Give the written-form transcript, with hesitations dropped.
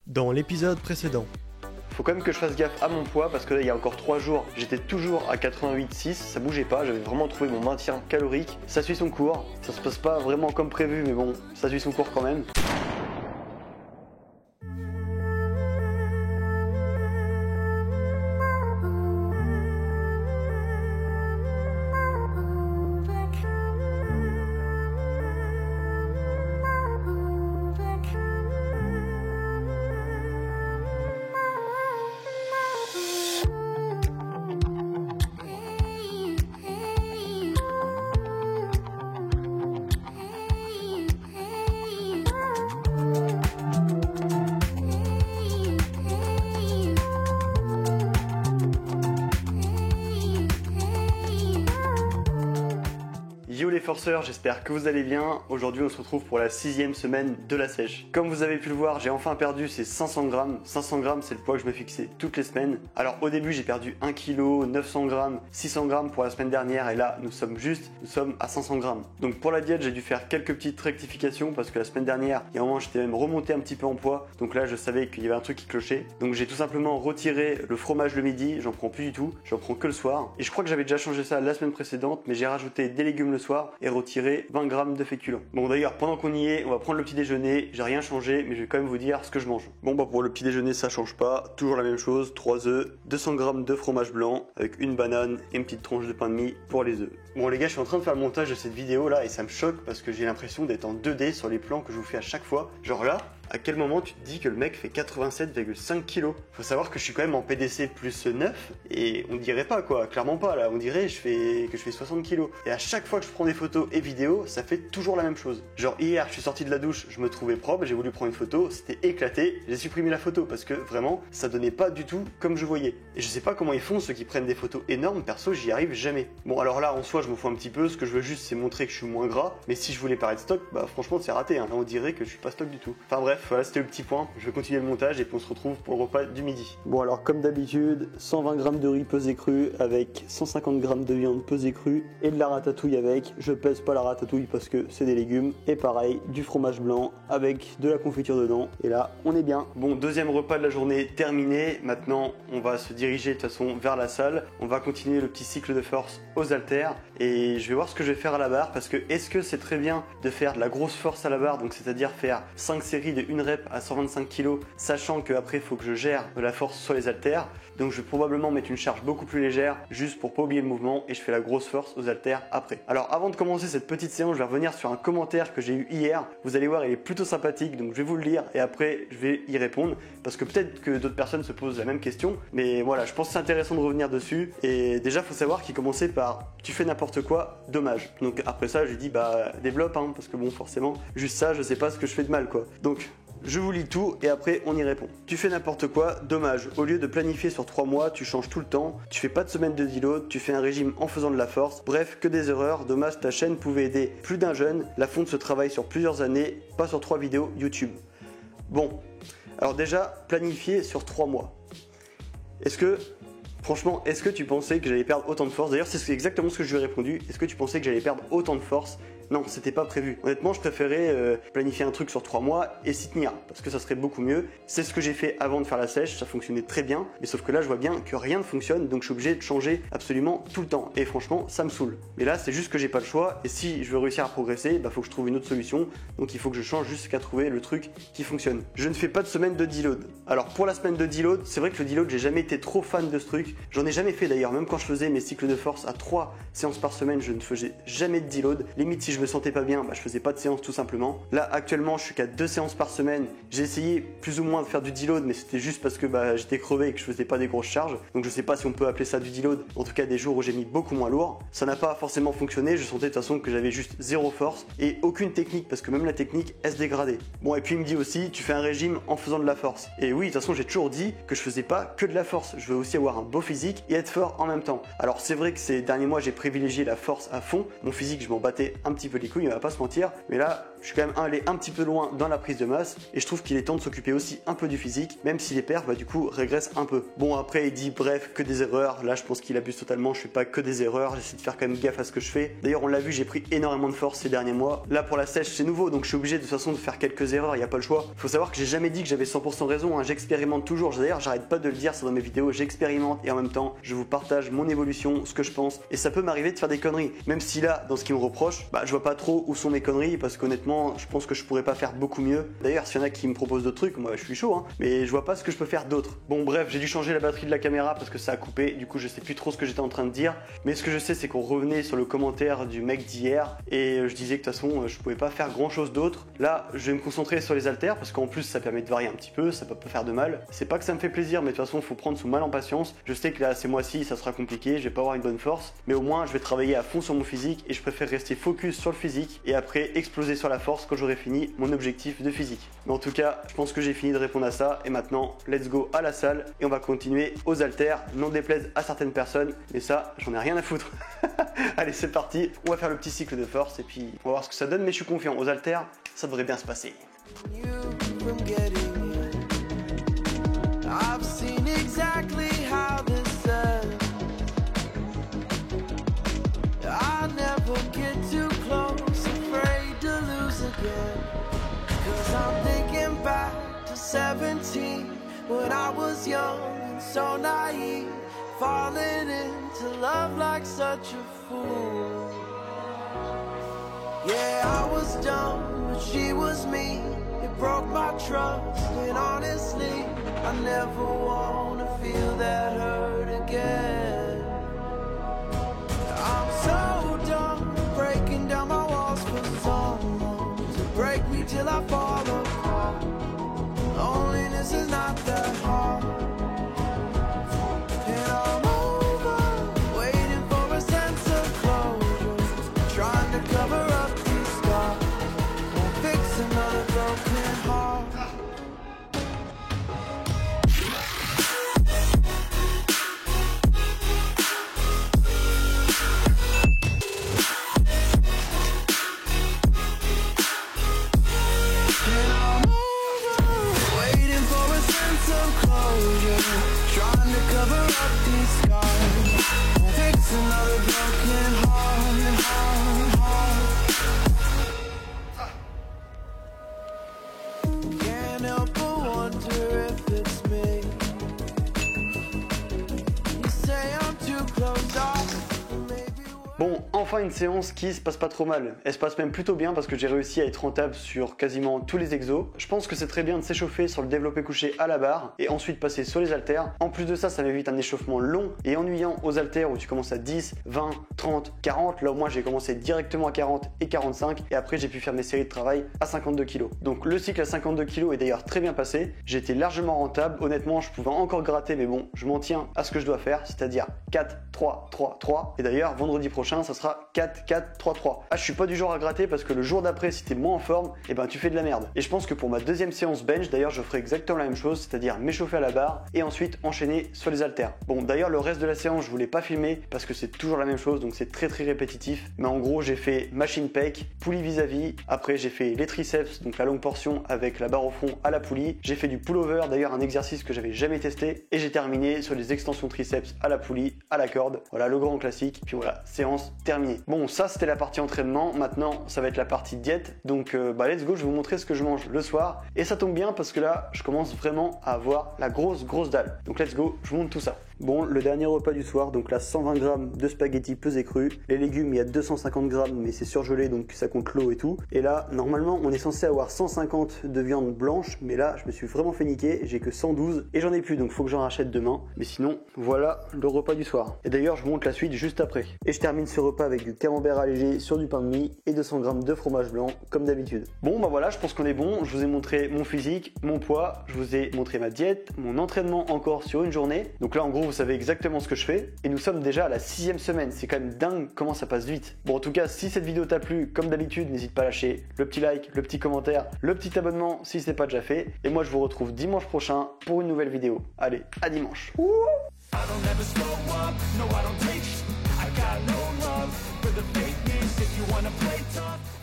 Dans l'épisode précédent. Faut quand même que je fasse gaffe à mon poids parce que là, il y a encore 3 jours, j'étais toujours à 88,6, ça bougeait pas, j'avais vraiment trouvé mon maintien calorique. Ça suit son cours, ça se passe pas vraiment comme prévu, mais bon, ça suit son cours quand même. Yo les forceurs, j'espère que vous allez bien. Aujourd'hui on se retrouve pour la 6ème semaine de la sèche. Comme vous avez pu le voir, j'ai enfin perdu ces 500 grammes. 500 grammes c'est le poids que je me fixais toutes les semaines. Alors au début j'ai perdu 1 kg, 900 grammes, 600 grammes pour la semaine dernière et là nous sommes à 500 grammes. Donc pour la diète j'ai dû faire quelques petites rectifications parce que la semaine dernière, il y a un moment j'étais même remonté un petit peu en poids. Donc là je savais qu'il y avait un truc qui clochait. Donc j'ai tout simplement retiré le fromage le midi, j'en prends plus du tout, j'en prends que le soir. Et je crois que j'avais déjà changé ça la semaine précédente, mais j'ai rajouté des légumes le soir et retirer 20 grammes de féculents. Bon d'ailleurs pendant qu'on y est, on va prendre le petit déjeuner, j'ai rien changé mais je vais quand même vous dire ce que je mange. Bon bah pour le petit déjeuner ça change pas, toujours la même chose, 3 œufs, 200 grammes de fromage blanc avec une banane et une petite tranche de pain de mie pour les œufs. Bon les gars, je suis en train de faire le montage de cette vidéo là et ça me choque parce que j'ai l'impression d'être en 2D sur les plans que je vous fais à chaque fois. Genre là, à quel moment tu te dis que le mec fait 87,5 kg? Faut savoir que je suis quand même en PDC plus 9 et on dirait pas quoi, clairement pas là, on dirait que je fais 60 kg. Et à chaque fois que je prends des photos et vidéos, ça fait toujours la même chose. Genre hier, je suis sorti de la douche, je me trouvais propre, j'ai voulu prendre une photo, c'était éclaté, j'ai supprimé la photo parce que vraiment, ça donnait pas du tout comme je voyais. Et je sais pas comment ils font ceux qui prennent des photos énormes, perso, j'y arrive jamais. Bon alors là, en soi, je m'en fous un petit peu, ce que je veux juste c'est montrer que je suis moins gras, mais si je voulais paraître stock, bah franchement c'est raté, hein. Là on dirait que je suis pas stock du tout. Enfin bref, voilà, c'était le petit point, je vais continuer le montage et puis on se retrouve pour le repas du midi. Bon alors comme d'habitude, 120 grammes de riz pesé cru avec 150 grammes de viande pesée crue et de la ratatouille avec, je pèse pas la ratatouille parce que c'est des légumes, et pareil, du fromage blanc avec de la confiture dedans, et là on est bien. Bon, deuxième repas de la journée terminé, maintenant on va se diriger de toute façon vers la salle, on va continuer le petit cycle de force aux haltères, et je vais voir ce que je vais faire à la barre, parce que est-ce que c'est très bien de faire de la grosse force à la barre, donc c'est-à-dire faire 5 séries de 1 rep à 125 kg, sachant qu'après il faut que je gère de la force sur les haltères, donc je vais probablement mettre une charge beaucoup plus légère, juste pour pas oublier le mouvement, et je fais la grosse force aux haltères après. Alors avant de commencer cette petite séance, je vais revenir sur un commentaire que j'ai eu hier, vous allez voir il est plutôt sympathique, donc je vais vous le lire et après je vais y répondre, parce que peut-être que d'autres personnes se posent la même question, mais voilà, je pense que c'est intéressant de revenir dessus. Et déjà faut savoir qu'il commençait par tu fais n'importe quoi, dommage. Donc après ça je lui dis bah développe hein, parce que bon forcément juste ça je sais pas ce que je fais de mal quoi. Donc je vous lis tout et après on y répond. Tu fais n'importe quoi, dommage. Au lieu de planifier sur 3 mois, tu changes tout le temps. Tu fais pas de semaine de deload, tu fais un régime en faisant de la force. Bref, que des erreurs. Dommage, ta chaîne pouvait aider plus d'un jeune. La fonte se travaille sur plusieurs années, pas sur 3 vidéos YouTube. Bon, alors déjà, planifier sur 3 mois. Franchement, est-ce que tu pensais que j'allais perdre autant de force? D'ailleurs, c'est exactement ce que je lui ai répondu. Est-ce que tu pensais que j'allais perdre autant de force? Non, c'était pas prévu. Honnêtement, je préférais planifier un truc sur 3 mois et s'y tenir, parce que ça serait beaucoup mieux. C'est ce que j'ai fait avant de faire la sèche, ça fonctionnait très bien, mais sauf que là, je vois bien que rien ne fonctionne, donc je suis obligé de changer absolument tout le temps. Et franchement, ça me saoule. Mais là, c'est juste que j'ai pas le choix, et si je veux réussir à progresser, bah faut que je trouve une autre solution, donc il faut que je change jusqu'à trouver le truc qui fonctionne. Je ne fais pas de semaine de deload. Alors pour la semaine de deload, c'est vrai que le deload, j'ai jamais été trop fan de ce truc. J'en ai jamais fait d'ailleurs, même quand je faisais mes cycles de force à 3 séances par semaine, je ne faisais jamais de deload. Limite, si je me sentais pas bien, bah, je faisais pas de séance tout simplement. Là actuellement je suis qu'à 2 séances par semaine. J'ai essayé plus ou moins de faire du deload, mais c'était juste parce que bah, j'étais crevé et que je faisais pas des grosses charges. Donc je sais pas si on peut appeler ça du deload. En tout cas des jours où j'ai mis beaucoup moins lourd. Ça n'a pas forcément fonctionné, je sentais de toute façon que j'avais juste zéro force et aucune technique, parce que même la technique elle se dégradait. Bon et puis il me dit aussi tu fais un régime en faisant de la force. Et oui de toute façon j'ai toujours dit que je faisais pas que de la force. Je veux aussi avoir un beau physique et être fort en même temps. Alors c'est vrai que ces derniers mois j'ai privilégié la force à fond. Mon physique je m'en battais un petit petit peu les couilles, on va pas se mentir. Mais là, je suis quand même allé un petit peu loin dans la prise de masse et je trouve qu'il est temps de s'occuper aussi un peu du physique, même si les perfs, bah du coup, régressent un peu. Bon, après, il dit bref, que des erreurs. Là, je pense qu'il abuse totalement. Je fais pas que des erreurs. J'essaie de faire quand même gaffe à ce que je fais. D'ailleurs, on l'a vu, j'ai pris énormément de force ces derniers mois. Là, pour la sèche, c'est nouveau, donc je suis obligé de toute façon de faire quelques erreurs. Il y a pas le choix. Faut savoir que j'ai jamais dit que j'avais 100% raison. Hein. J'expérimente toujours. D'ailleurs, j'arrête pas de le dire dans mes vidéos. J'expérimente et en même temps, je vous partage mon évolution, ce que je pense. Et ça peut m'arriver de faire des conneries. Même si là, dans ce qu'il me reproche, bah, je vois pas trop où sont mes conneries parce qu'honnêtement, je pense que je pourrais pas faire beaucoup mieux. D'ailleurs, s'il y en a qui me proposent d'autres trucs, moi, je suis chaud, hein. Mais je vois pas ce que je peux faire d'autre. Bon, bref, j'ai dû changer la batterie de la caméra parce que ça a coupé. Du coup, je sais plus trop ce que j'étais en train de dire. Mais ce que je sais, c'est qu'on revenait sur le commentaire du mec d'hier et je disais que de toute façon, je pouvais pas faire grand chose d'autre. Là, je vais me concentrer sur les haltères parce qu'en plus, ça permet de varier un petit peu, ça peut pas faire de mal. C'est pas que ça me fait plaisir, mais de toute façon, faut prendre son mal en patience. Je sais que là, ces mois-ci, ça sera compliqué, je vais pas avoir une bonne force, mais au moins, je vais travailler à fond sur mon physique et je préfère rester focus sur le physique et après exploser sur la force quand j'aurai fini mon objectif de physique. Mais en tout cas, je pense que j'ai fini de répondre à ça et maintenant, let's go à la salle et on va continuer aux haltères, n'en déplaise à certaines personnes, mais ça, j'en ai rien à foutre. Allez, c'est parti, on va faire le petit cycle de force et puis on va voir ce que ça donne, mais je suis confiant, aux haltères, ça devrait bien se passer. I've seen exactly how this ends. I never get too close, afraid to lose again. 'Cause I'm thinking back to 17, when I was young and so naive, falling into love like such a fool. Yeah, I was dumb, but she was me. It broke my trust, and honestly, I never wanna feel that hurt again. I'm so done breaking down my walls for someone to break me till I fall apart. Loneliness is not that hard. And I'm over, waiting for a sense of closure, trying to cover up these scars, won't fix another broken heart. Bon, enfin une séance qui se passe pas trop mal. Elle se passe même plutôt bien parce que j'ai réussi à être rentable sur quasiment tous les exos. Je pense que c'est très bien de s'échauffer sur le développé couché à la barre et ensuite passer sur les haltères. En plus de ça, ça m'évite un échauffement long et ennuyant aux haltères où tu commences à 10, 20, 30, 40. Là, moi, j'ai commencé directement à 40 et 45 et après, j'ai pu faire mes séries de travail à 52 kg. Donc, le cycle à 52 kg est d'ailleurs très bien passé. J'étais largement rentable. Honnêtement, je pouvais encore gratter, mais bon, je m'en tiens à ce que je dois faire, c'est-à-dire 4, 3, 3, 3. Et d'ailleurs, vendredi prochain, ça sera 4, 4, 3, 3. Ah, je suis pas du genre à gratter parce que le jour d'après, si t'es moins en forme, et ben tu fais de la merde. Et je pense que pour ma deuxième séance bench, d'ailleurs, je ferai exactement la même chose, c'est-à-dire m'échauffer à la barre et ensuite enchaîner sur les haltères. Bon, d'ailleurs, le reste de la séance, je voulais pas filmer parce que c'est toujours la même chose, donc c'est très répétitif. Mais en gros, j'ai fait machine pec, poulie vis-à-vis. Après, j'ai fait les triceps, donc la longue portion avec la barre au fond à la poulie. J'ai fait du pullover, d'ailleurs, un exercice que j'avais jamais testé. Et j'ai terminé sur les extensions triceps à la poulie, à la corde. Voilà, le grand classique. Puis voilà, séance terminée. Bon, ça c'était la partie entraînement. Maintenant, ça va être la partie diète. Donc, let's go, je vais vous montrer ce que je mange le soir. Et ça tombe bien parce que là, je commence vraiment à avoir la grosse dalle. Donc, let's go, je vous montre tout ça. Bon, le dernier repas du soir, donc là 120 g de spaghettis pesés crus. Les légumes, il y a 250 g, mais c'est surgelé, donc ça compte l'eau et tout. Et là, normalement, on est censé avoir 150 de viande blanche, mais là, je me suis vraiment fait niquer. J'ai que 112 et j'en ai plus, donc faut que j'en rachète demain. Mais sinon, voilà le repas du soir. Et d'ailleurs, je vous montre la suite juste après. Et je termine ce repas avec du camembert allégé sur du pain de mie et 200 g de fromage blanc, comme d'habitude. Bon, bah voilà, je pense qu'on est bon. Je vous ai montré mon physique, mon poids, je vous ai montré ma diète, mon entraînement encore sur une journée. Donc là, en gros, vous savez exactement ce que je fais. Et nous sommes déjà à la 6e semaine. C'est quand même dingue comment ça passe vite. Bon, en tout cas, si cette vidéo t'a plu, comme d'habitude, n'hésite pas à lâcher le petit like, le petit commentaire, le petit abonnement si c'est pas déjà fait. Et moi, je vous retrouve dimanche prochain pour une nouvelle vidéo. Allez, à dimanche. the fakeness if you wanna play tough.